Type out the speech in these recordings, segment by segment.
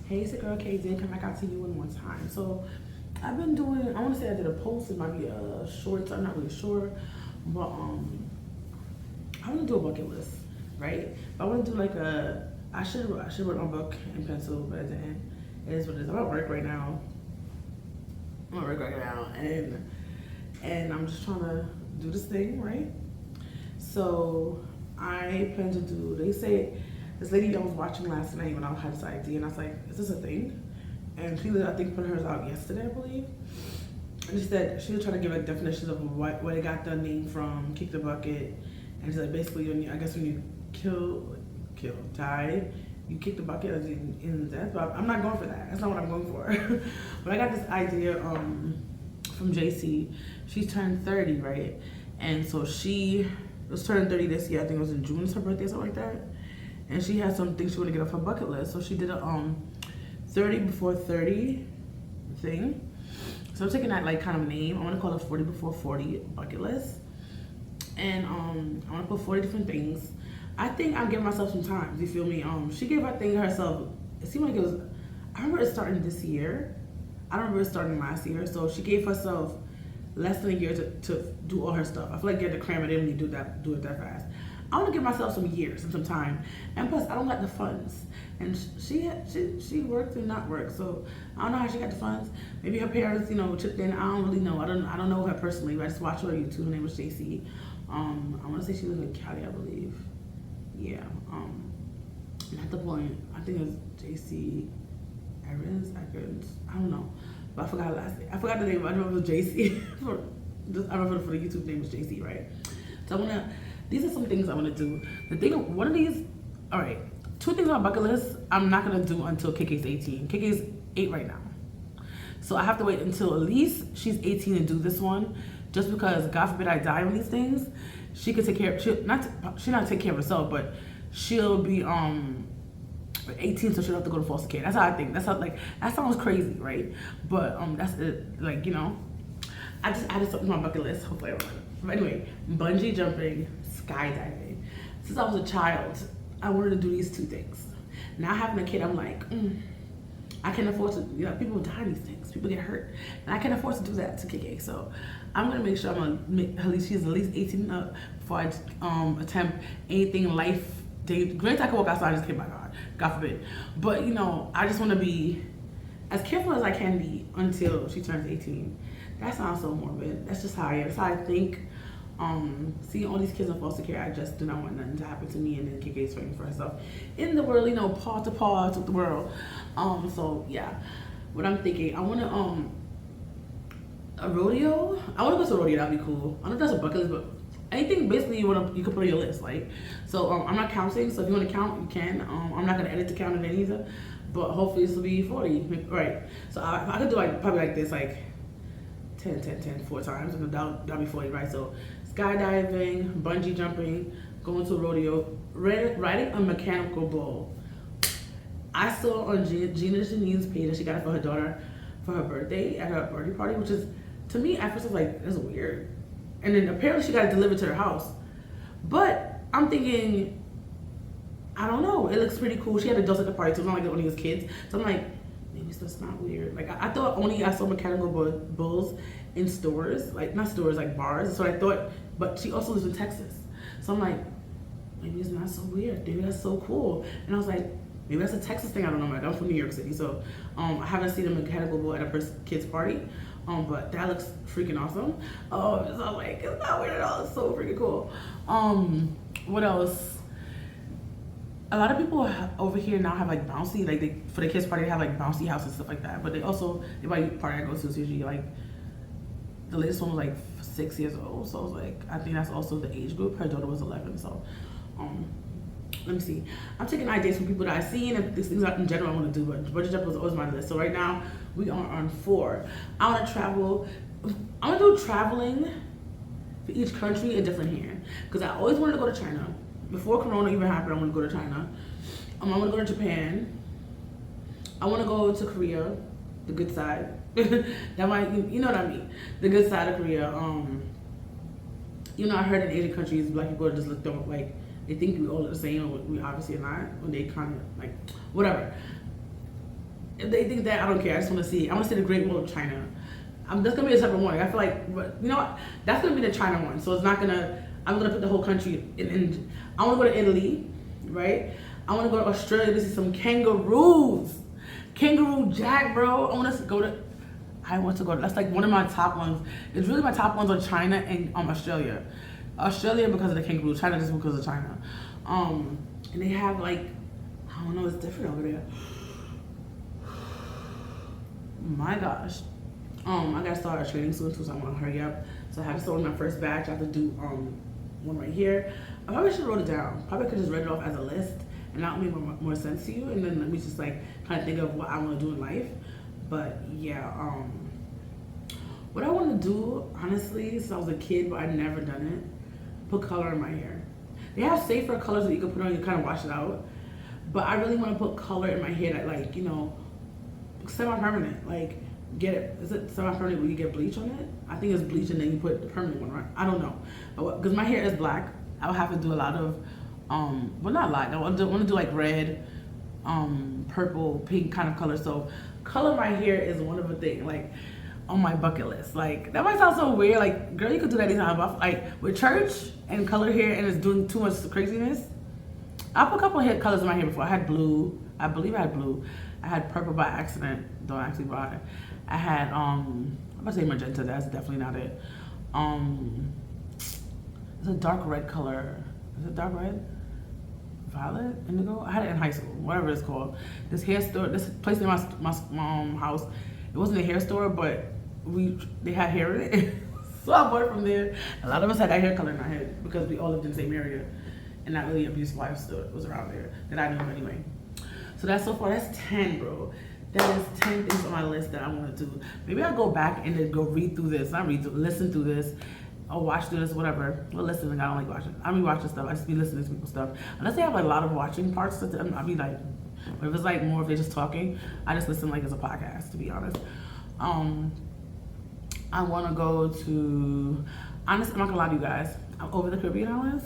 Hey, it's your girl Kdiddavis. Come back out to you in one time. So, I've been doing. I want to say I did a post. It might be a short. I'm not really sure, but I want to do a bucket list, right? But I want to do like a. I should write my book in pencil, but I didn't. It is what it is. I'm at work right now. And I'm just trying to do this thing, right? So I plan to do. They say this lady I was watching last night when I had this idea, and I was like, "Is this a thing?" And she, I think, put hers out yesterday, I believe. And she said she was trying to give a definition of where they got the name from, kick the bucket, and she's like, basically, I guess when you die, you kick the bucket as in death. But I'm not going for that. That's not what I'm going for. But I got this idea from JC. She's turned 30, right? And so she was turning 30 this year. I think it was in June, her birthday or something like that. And she had some things she wanted to get off her bucket list. So she did a 30 before 30 thing. So I'm taking that like kind of name. I want to call it 40 before 40 bucket list. And I want to put 40 different things. I think I'm giving myself some time. You feel me? She gave her thing herself. It seemed like it was. I remember it starting this year. I don't remember it starting last year. So she gave herself less than a year to do all her stuff. I feel like you had to cram it in when you do it that fast. I want to give myself some years and some time. And plus, I don't got the funds. And she worked and not worked. So I don't know how she got the funds. Maybe her parents, chipped in. I don't really know. I don't know her personally. But I just watch her on YouTube. Her name was JC. I want to say she lives in Cali, I believe. Yeah. At the point, I think it was JC Evans. I don't know. But I forgot her last name. I forgot the name. I know it was JC. I remember for the YouTube name was JC, right? So these are some things I want to do. One of these, all right, 2 things on my bucket list I'm not going to do until KK's 18. KK's 8 right now. So I have to wait until at least she's 18 to do this one, just because, God forbid I die on these things, she could take care of, she'll not take care of herself, but she'll be 18, so she'll have to go to foster care. That's how I think. That's how, like, that sounds crazy, right? But that's it. Like, I just added something to my bucket list. Hopefully I remember. But anyway, bungee jumping, skydiving. Since I was a child, I wanted to do these 2 things. Now having a kid, I'm like, I can't afford to. People die in these things. People get hurt, and I can't afford to do that to KK. So I'm gonna make sure she's at least 18 up before I attempt anything life. Granted, I can walk outside this kid, my God forbid. But I just want to be as careful as I can be until she turns 18. That sounds so morbid. That's just how I am. That's how I think. Seeing all these kids in foster care, I just do not want nothing to happen to me, and then KK's fighting for herself in the world, paw to paw with the world. So yeah, what I'm thinking, I want to a rodeo. I want to go to a rodeo. That'd be cool. I don't know if that's a bucket list, but anything basically you can put on your list, like. So I'm not counting. So if you want to count, you can. I'm not gonna edit the count of it either, but hopefully this will be 40, right? So I could do probably like this, like 10, 10, 10, 4 times, and that'll be 40, right? So skydiving, bungee jumping, going to a rodeo, riding a mechanical bull. I saw on Gina Janine's page that she got it for her daughter for her birthday at her birthday party, which is, to me, at first I was like, that's weird. And then apparently she got it delivered to her house. But I'm thinking, I don't know, it looks pretty cool. She had adults at the party, so it's not like only was kids. So I'm like, maybe that's not weird. Like, I thought I saw mechanical bulls in stores, like not stores, like bars. So I thought, but she also lives in Texas. So I'm like, maybe it's not so weird. Maybe that's so cool. And I was like, maybe that's a Texas thing. I don't know. Like, I'm from New York City, so I haven't seen a mechanical bull at a kid's party. But that looks freaking awesome. So I'm like, it's not weird at all. It's so freaking cool. What else? A lot of people over here now have like bouncy, like for the kids' party, they have like bouncy houses and stuff like that. But they party I go to is usually like, the latest one was like 6 years old. So I was like, I think that's also the age group. Her daughter was 11. So, let me see. I'm taking ideas from people that I've seen and these things in general I want to do, but bungee jump was always my list. So right now we are on 4. I want to travel. I want to do traveling for each country a different year, because I always wanted to go to China. Before Corona even happened, I want to go to China. I want to go to Japan. I want to go to Korea, the good side. That might, you know what I mean, the good side of Korea. I heard in Asian countries, black people just look like they think we all are the same, or we obviously are not. When they kind of like whatever. If they think that, I don't care. I just want to see it. I want to see the Great Wall of China. That's gonna be a separate one. I feel like, but you know what? That's gonna be the China one. So it's not gonna. I'm gonna put the whole country in. I want to go to Italy, right? I want to go to Australia to see some kangaroos. Kangaroo Jack, bro. I want to go to. I want to go. That's like one of my top ones. It's really my top ones are China and Australia. Australia because of the kangaroo. China just because of China. And they have like, I don't know, it's different over there. My gosh. I gotta start a training soon too, so I want to hurry up. So I have to start my first batch. I have to do one right here. I probably should have wrote it down. Probably could just read it off as a list, and that would make more sense to you. And then let me just like kind of think of what I want to do in life. But yeah, what I want to do honestly, since I was a kid, but I've never done it, put color in my hair. They have safer colors that you can put on. You kind of wash it out. But I really want to put color in my hair that, like, you know, semi-permanent, like. Get it? Is it semi-permanent where you get bleach on it? I think it's bleach and then you put the permanent one, right? I don't know, but because my hair is black, I would have to do a lot of, well, not a lot. I want to do like red, purple, pink kind of color. So color my hair is one of the things like on my bucket list. Like that might sound so weird. Like, girl, you could do that anytime. But like with church and color hair and it's doing too much craziness. I put a couple of hair colors in my hair before. I had blue. I believe I had blue. I had purple by accident. Don't actually buy it. I had I'm gonna say magenta. That's definitely not it. It's a dark red color. Is it dark red? Violet, indigo. I had it in high school. Whatever it's called. This hair store. This place in my house. It wasn't a hair store, but they had hair in it. So I bought it from there. A lot of us had that hair color in our head because we all lived in the same area, and not really abusive lifestyle was around there that I knew anyway. So that's so far. That's 10, bro. That is 10 things on my list that I want to do. Maybe I'll go back and then go read through this. Not read through, listen through this. Or watch through this, whatever. Well, listening, I don't like watching. I mean, watching stuff. I just be listening to people's stuff. Unless they have like a lot of watching parts, I'll be like, but if it's like more if they're just talking, I just listen like it's a podcast, to be honest. I want to go to, honestly, I'm not gonna lie to you guys. I'm over the Caribbean islands.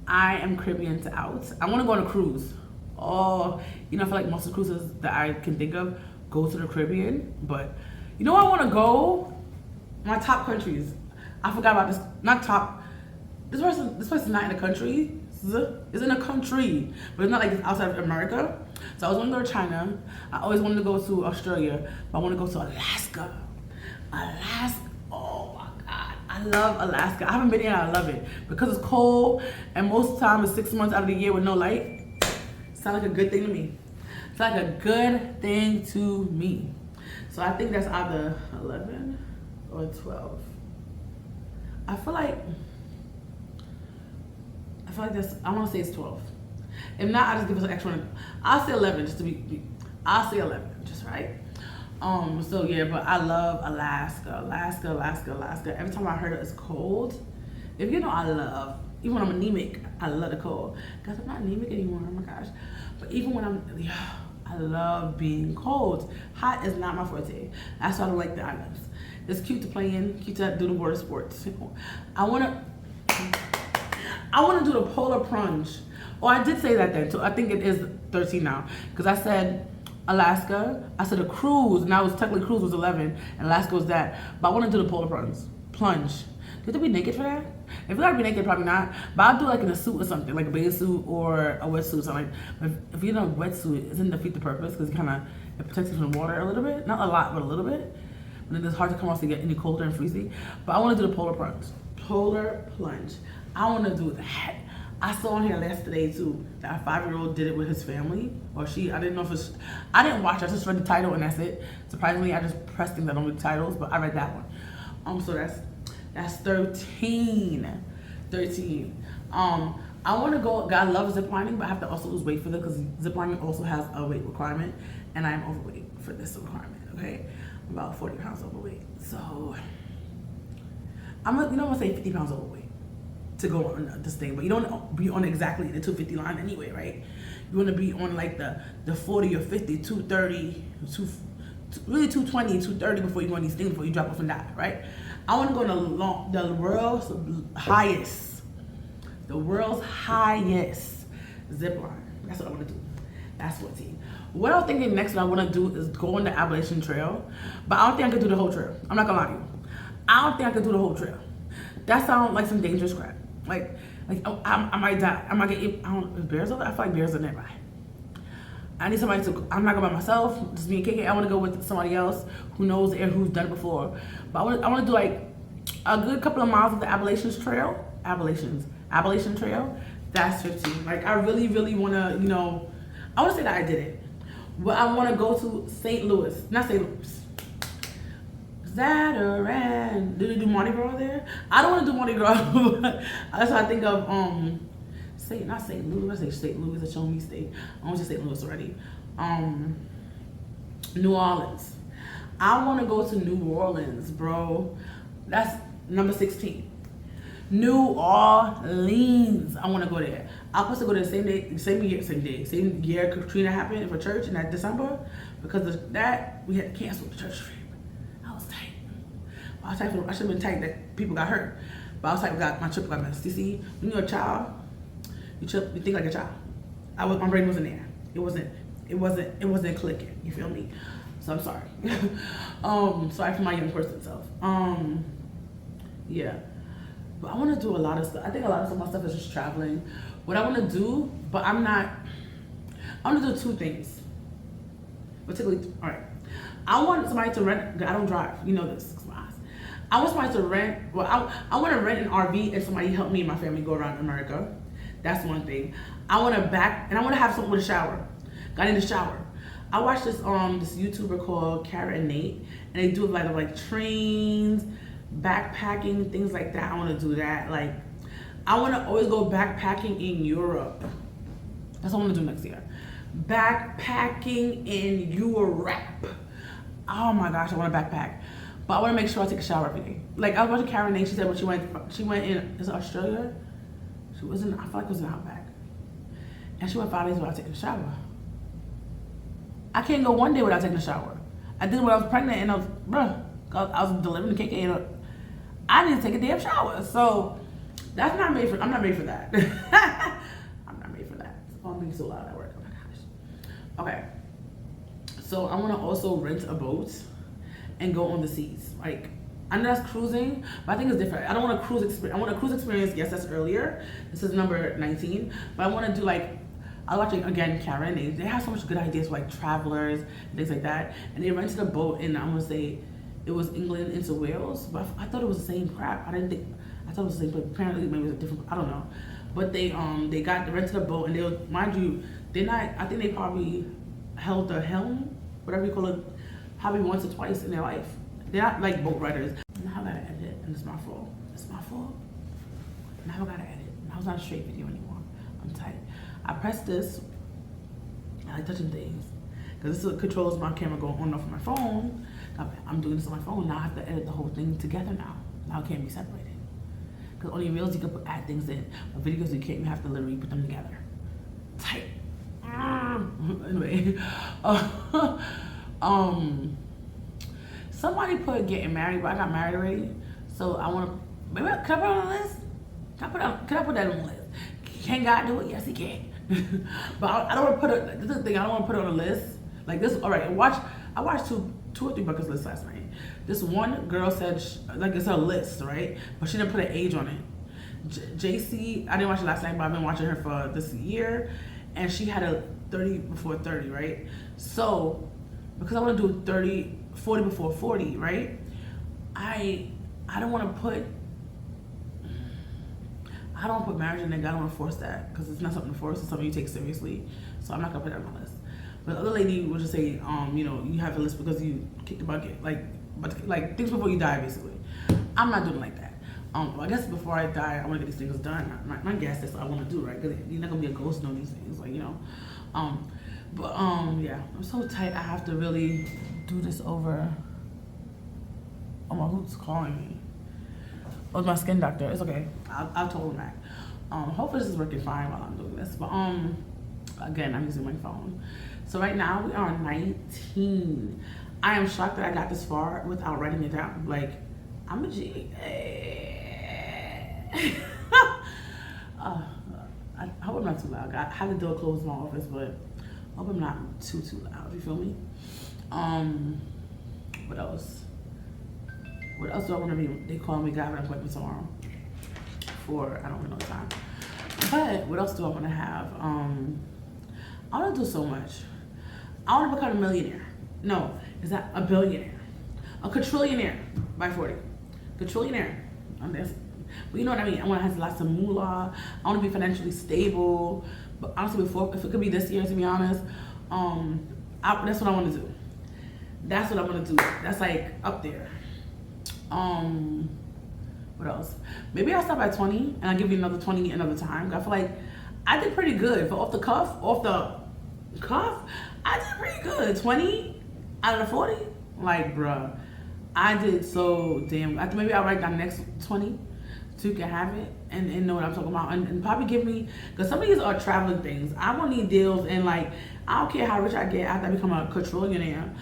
I am Caribbean to out. I want to go on a cruise. Oh, you know, I feel like most of the cruises that I can think of go to the Caribbean, but you know where I want to go? My top countries. I forgot about this. Not top. This place is not in a country. It's in a country, but it's not like it's outside of America. So I was wanting to go to China. I always wanted to go to Australia, but I want to go to Alaska. Alaska. Oh my God, I love Alaska. I haven't been here. I love it because it's cold, and most of the time it's 6 months out of the year with no light. Sounds like a good thing to me. It's like a good thing to me. So I think that's either 11 or 12. I feel like that's, I want to say it's 12. If not, I just give us an extra one. I'll say 11 just to be, I'll say 11 just right. So yeah, but I love Alaska. Every time I heard it, it's cold. If you know, I love, even when I'm anemic, I love the cold. Guys, I'm not anemic anymore, oh my gosh. But even when I love being cold. Hot is not my forte. That's why I don't like the islands. It's cute to play in, cute to do the water sports. I wanna do the polar plunge. Oh, I did say that then, so I think it is 13 now. Because I said Alaska, I said a cruise, and I was technically cruise was 11, and Alaska was that. But I wanna do the polar plunge. Do you have to be naked for that? If you gotta be naked, probably not. But I'll do like in a suit or something, like a bathing suit or a wetsuit or something. But if you're in a wetsuit, it doesn't defeat the purpose because it protects you from the water a little bit. Not a lot, but a little bit. And then it's hard to come off to get any colder and freezing. But I want to do the polar plunge. I want to do that. I saw on here yesterday too that a 5-year-old did it with his family, or she. I didn't know if it's. I didn't watch. I just read the title and that's it. Surprisingly, I just pressed things. I don't read titles, but I read that one. So that's 13. 13. I want to go. God loves zip lining, but I have to also lose weight for this because zip lining also has a weight requirement, and I'm overweight for this requirement. Okay, I'm about 40 pounds overweight. So I'm gonna say 50 pounds overweight to go on this thing, but you don't be on exactly the 250 line anyway, right? You want to be on like the 40 or 50, 230, really 220, 230 before you go on these things, before you drop off and die, right? I want to go on the world's highest zip line. That's what I want to do. That's 14. What I was thinking next what I want to do is go on the Appalachian Trail, but I don't think I could do the whole trail. I'm not gonna lie to you. I don't think I could do the whole trail. That sounds like some dangerous crap. Like I might die. I might get. I don't. Is bears over? I feel like bears are nearby. I need somebody to. I'm not going by myself. Just me and KK. I want to go with somebody else who knows it, who's done it before. But I want to do like a good couple of miles of the Appalachian Trail. Appalachian Trail. That's 15. Like I really, really want to. You know, I want to say that I did it. But I want to go to St. Louis. Not St. Louis. Zatarain. Do they do Mardi Gras there? I don't want to do Mardi Gras. That's what I think of. Not St. Louis. I say St. Louis. It's showing me state. I want to say St. Louis already. New Orleans. I want to go to New Orleans, bro. That's number 16. New Orleans. I want to go there. I was supposed to go there the same year Katrina happened for church in that December. Because of that, we had to cancel the church trip. I was tight. I should have been tight that people got hurt. But I was tight. My trip got messed. You see, when you're a child, you think like a child. My brain wasn't there. It wasn't clicking. You feel me? So I'm sorry. Sorry for my young person self. Yeah. But I want to do a lot of stuff. I think a lot of my stuff is just traveling. What I want to do, but I want to do two things. Particularly, all right. I want somebody to rent. I don't drive. You know this. I want somebody to rent. Well, I want to rent an RV and somebody help me and my family go around America. That's one thing. I want to have something with a shower. Got in the shower. I watched this YouTuber called Kara and Nate, and they do like trains, backpacking, things like that. I want to do that. Like, I want to always go backpacking in Europe. That's what I want to do next year. Backpacking in Europe. Oh my gosh, I want to backpack. But I want to make sure I take a shower every day. Like, I was watching Karen Nate. She said when she went in, is it Australia? I feel like it was in Outback. And she went 5 days without taking a shower. I can't go 1 day without taking a shower. I did it when I was pregnant and I was delivering the KK and I need to take a damn shower. So I'm not made for that. I'm not made for that. Oh, I'm being so loud at work. Oh my gosh. Okay. So I want to also rent a boat and go on the seas. Like, I know that's cruising, but I think it's different. I don't want a cruise experience. I want a cruise experience. Yes, that's earlier. This is number 19. But I want to do like, I watch again Karen. They have so much good ideas for like travelers and things like that. And they rented a boat, and I'm gonna say it was England into Wales. But I thought it was the same crap. I thought it was the same, but apparently maybe it was a different. I don't know. But they rented a boat, and they, mind you, I think they probably held the helm, whatever you call it, probably once or twice in their life. They're not like boat riders. Now I gotta edit, and it's my fault. Now I gotta edit. Now it's not a straight video anymore. I'm tight. I press this. I like touching things because this is what controls my camera going on and off of my phone. I'm doing this on my phone. Now I have to edit the whole thing together now. Now it can't be separated. Because only reels you can add things in. But videos you can't. You have to literally put them together. Tight. Anyway. Somebody put getting married, but I got married already. So I want to. Maybe can I put it on the list? Can I put that on the list? Can God do it? Yes, He can. But I don't want to put it. This is the thing. I don't want to put it on a list like this. All right. I watched two or three bucket lists last night. This one girl said like it's a list, right? But she didn't put an age on it. JC, I didn't watch it last night, but I've been watching her for this year, and she had a 30 before 30, right? So because I want to do 40 before 40, right? I don't want to put. I don't put marriage in there. I don't want to force that because it's not something to force. It's something you take seriously. So I'm not gonna put that on my list. But the other lady would just say, you have a list because you kicked the bucket, like things before you die, basically. I'm not doing like that. Well, I guess before I die, I want to get these things done. My guess that's what I want to do, right? Because you're not gonna be a ghost doing these things, yeah. I'm so tight. I have to really do this over. Oh my, who's calling me? Oh, my skin doctor. It's okay. I'll tell him that. Hopefully this is working fine while I'm doing this. But again, I'm using my phone. So right now we are 19. I am shocked that I got this far without writing it down. Like, I'm a G. I hope I'm not too loud. I have the door closed in my office, but Hope I'm not too loud. You feel me? What else? What else do I want to be? They call me. Got an appointment tomorrow for I don't know the time. But what else do I want to have? I want to do so much. I want to become a millionaire. No, is that a billionaire? A quadrillionaire by 40. Quadrillionaire. But you know what I mean? I want to have lots of moolah. I want to be financially stable. But honestly, before, if it could be this year, to be honest, that's what I want to do. That's what I want to do. That's like up there. What else? Maybe I'll stop at 20 and I'll give you another 20 another time. I feel like I did pretty good. For off the cuff, I did pretty good. 20 out of the 40? Like, bruh, I did so damn. I think maybe I'll write down the next 20 so you can have it and know what I'm talking about. And probably give me, because some of these are traveling things. I want these deals and like, I don't care how rich I get after I become a quadrillionaire.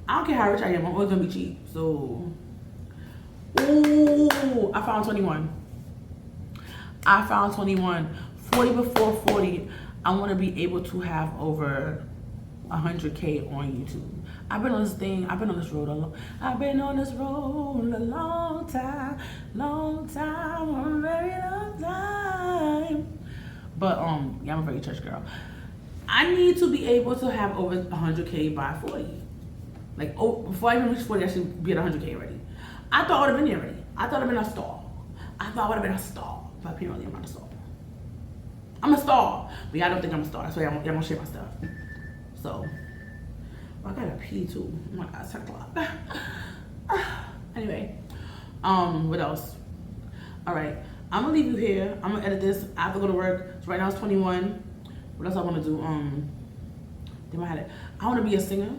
I don't care how rich I am. I'm always gonna be cheap. So, ooh, I found 21. I found 21. 40 before 40. I want to be able to have over 100K on YouTube. I've been on this thing. I've been on this road a long time, a very long time. But yeah, I'm a very church girl. I need to be able to have over 100K by 40. Like, oh, before I even reach 40, I should be at 100K already. I thought I would have been there already. I thought I'd been a star. But apparently I'm not a star. I'm a star, but y'all don't think I'm a star. That's why y'all won't share my stuff. So, well, I gotta pee too. Oh my God, it's 10 o'clock. Anyway, what else? All right, I'm gonna leave you here. I'm gonna edit this. I have to go to work. So right now it's 21. What else I want to do? I want to be a singer.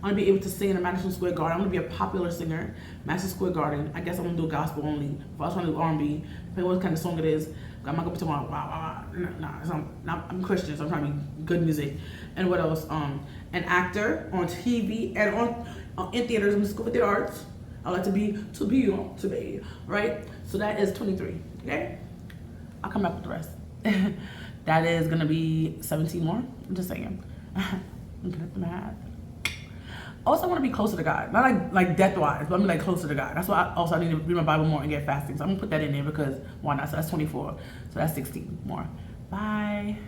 I want to be able to sing in the Madison Square Garden. I want to be a popular singer. Madison Square Garden. I guess I'm gonna do gospel only. If I was trying to do R&B, depending what kind of song it is. I'm not gonna be talking about I'm Christian, so I'm trying to be good music. And what else? An actor on TV and in theaters. I'm just go with the arts. I like to be right. So that is 23. Okay, I'll come back with the rest. That is gonna be 17 more. I'm just saying. I'm gonna put the math. Also, I want to be closer to God. Not like death-wise, but I'm like closer to God. That's why I need to read my Bible more and get fasting. So I'm going to put that in there because why not? So that's 24. So that's 16 more. Bye.